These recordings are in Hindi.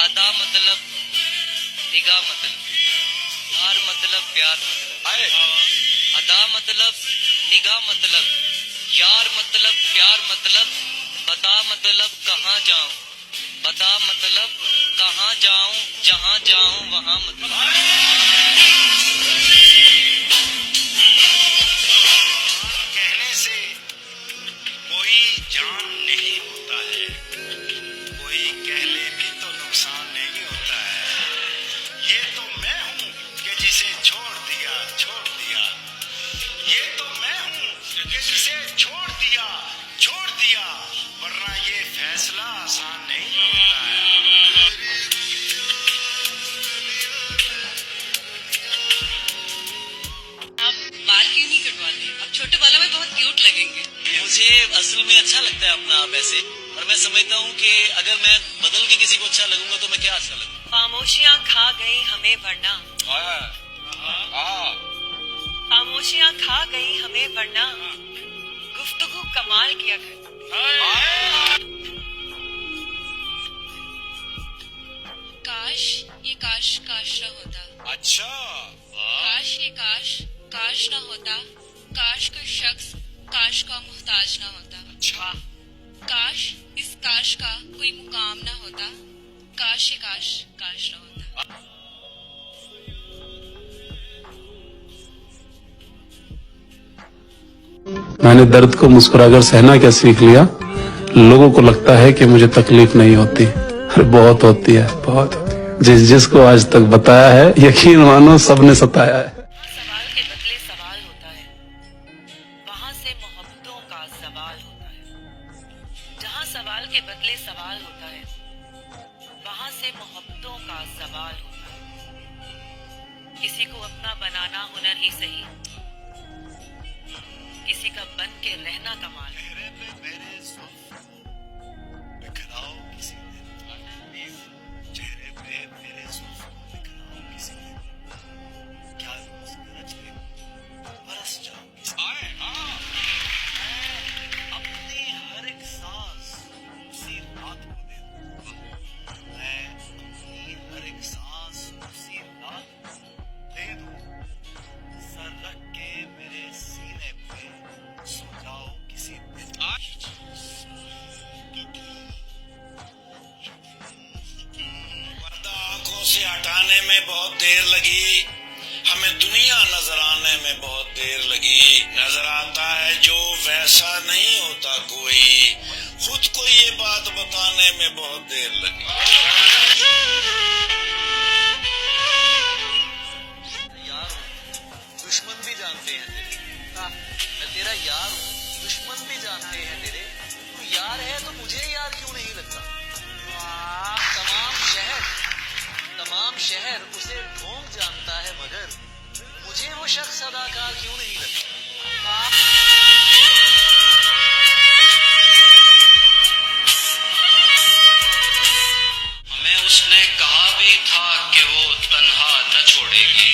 अदा मतलब निगाह मतलब, यार मतलब प्यार मतलब, अदा मतलब निगाह मतलब, यार मतलब प्यार मतलब, बता मतलब कहाँ जाऊं, बता मतलब कहाँ जाऊं, जहाँ जाऊं वहाँ मतलब। कहने से कोई जान नहीं होता है, कोई कह ले भी तो नुकसान नहीं होता है। ये तो मैं हूँ कि जिसे छोड़ दिया, छोड़ दिया। ये तो मैं हूँ कि जिसे छोड़ दिया, छोड़ दिया। वरना ये फैसला आसान नहीं होता है। आप बाल क्यों नहीं कटवाते? आप छोटे बालों में बहुत क्यूट लगेंगे। मुझे असल में अच्छा लगता है अपना आप ऐसे, और मैं समझता हूँ कि अगर मैं बदल के किसी को अच्छा लगूंगा तो मैं क्या अच्छा लगूंगा। खामोशियाँ खा गई हमें वरना, खामोशियाँ खा गई हमें वरना, गुफ्तगू कमाल किया कर। काश ये काश काश ना होता, अच्छा, काश ये काश काश ना होता, काश कोई शख्स काश का मोहताज ना होता, अच्छा। काश इस काश का कोई मुकाम ना होता, काश ये काश काश ना होता। मैंने दर्द को मुस्कुराकर सहना क्या सीख लिया। लोगों को लगता है कि मुझे तकलीफ नहीं होती, अरे बहुत होती है, बहुत होती है। जिसको आज तक बताया है, यकीन मानो सबने सताया है। सवाल के बदले सवाल होता है, वहाँ से मोहब्बतों का सवाल होता है। जहाँ सवाल के बदले सवाल होता है, वहाँ से मोहब्बतों का सवाल होता है। किसी को अपना बनाना हुनर ही सही, किसी का बन के रहना कमाल है। चेहरे पे मेरे जुल्फ बिखराओ किसी ने, चेहरे पे मेरे जुल्फ बिखराओ किसी ने, क्या रोज गरज के बरस जाओ किसी ने। अपनी हर एक सांस उसी रात को दे दूं, मैं अपनी हर एक सांस उसी रात को दे दूं। सर रख के मेरे सीने पे सो जाओ किसी दिन। पर्दा आंखों से हटाने में बहुत देर लगी, हमें दुनिया नजर आने में बहुत देर लगी। नजर आता है जो वैसा नहीं होता कोई, खुद को ये बात बताने में बहुत देर लगी। यार हूँ, दुश्मन भी जानते हैं तेरे, मैं तेरा यार हूँ, दुश्मन भी जानते हैं तेरे। तू यार है तो मुझे यार क्यों नहीं लगता। तमाम शहर उसे ढोंग जानता है, मगर मुझे वो शख्स अदाकार क्यों नहीं लगता। हमें उसने कहा भी था कि वो तन्हा न छोड़ेगी,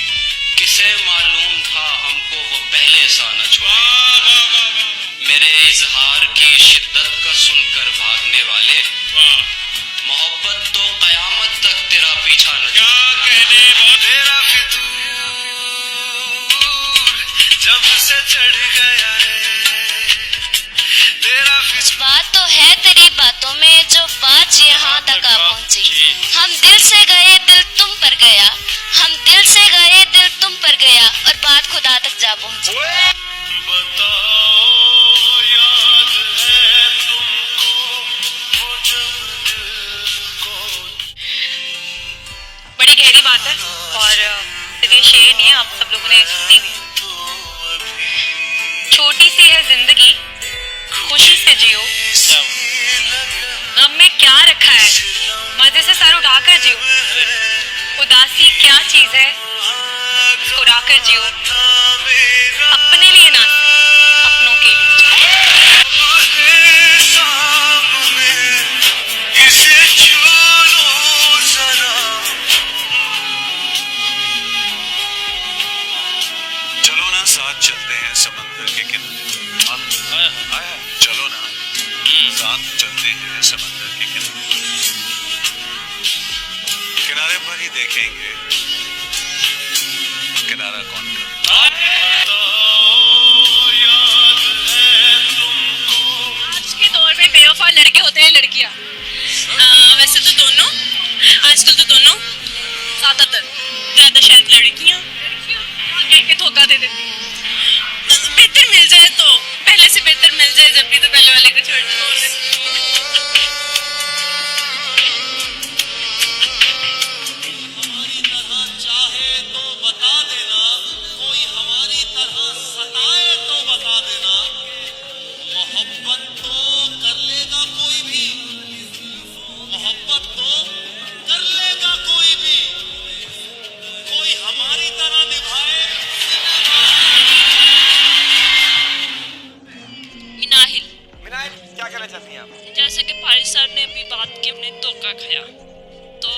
किसे मालूम था हमको वो पहले सा न छोड़ेगी। मेरे इजहार की शिद्दत का सुनकर भागने वाले, मोहब्बत तो कयामत तक तेरा पीछा न छोड़ेगी। तेरा फितूर जब से चढ़ गया रे, तेरा बात तो है तेरी बातों में जो बात यहाँ तक आ पहुँची। हम दिल से गए दिल तुम पर गया, हम दिल से गए दिल तुम पर गया, और बात खुदा तक जा पहुँची। बताओ याद है तुमको वो जब दिल को। बड़ी गहरी बात है और सिर्फ ये शेर नहीं है, आप सब लोगों ने सुनी भी। छोटी सी है जिंदगी, खुशी से जियो, गम में क्या रखा है, मजे से सर उठाकर जियो। उदासी क्या चीज है, उसको उड़ाकर जियो। अपने लिए ना, अपनों के लिए। इसे छू लो जरा, चलो ना साथ चलते हैं समंदर के किनारे। चलो ना साथ चलते हैं समंदर के किनारे। ही देखेंगे किनारा कौन करता। आज के दौर में बेवफा लड़के होते हैं लड़कियां? वैसे तो दोनों, आजकल तो दोनों, ज्यादा शायद लड़कियां कह के धोखा दे देती हैं। बेहतर मिल जाए तो, पहले से बेहतर मिल जाए जब भी, तो पहले वाले को छोड़ देती। चाहे तो बता देना, कोई हमारी तरह सताए तो बता देना। मोहब्बत तो कर लेगा कोई भी, मोहब्बत तो कर लेगा कोई भी, कोई हमारी तरह निभाए। मिनाहिल, क्या कहना चाहती हैं आप? जैसे कि फारिस सर ने अभी बात की, हमने धोखा खाया, तो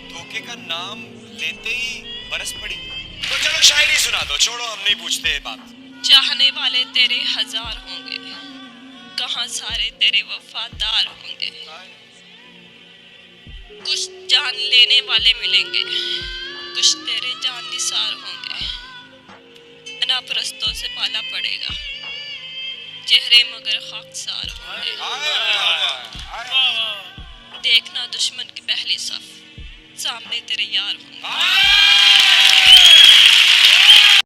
धोखे का नाम लेते ही बरस पड़ी। तो चलो शायरी सुना दो, छोड़ो हम नहीं पूछते बात। चाहने वाले तेरे हजार होंगे, कहाँ सारे तेरे वफादार होंगे। कुछ जान लेने वाले मिलेंगे, कुछ तेरे जान निसार होंगे। अनापरस्तों से पाला पड़ेगा, चेहरे मगर खाकसार होंगे। देखना दुश्मन की पहली सफ, सामने तेरे यार होंगे।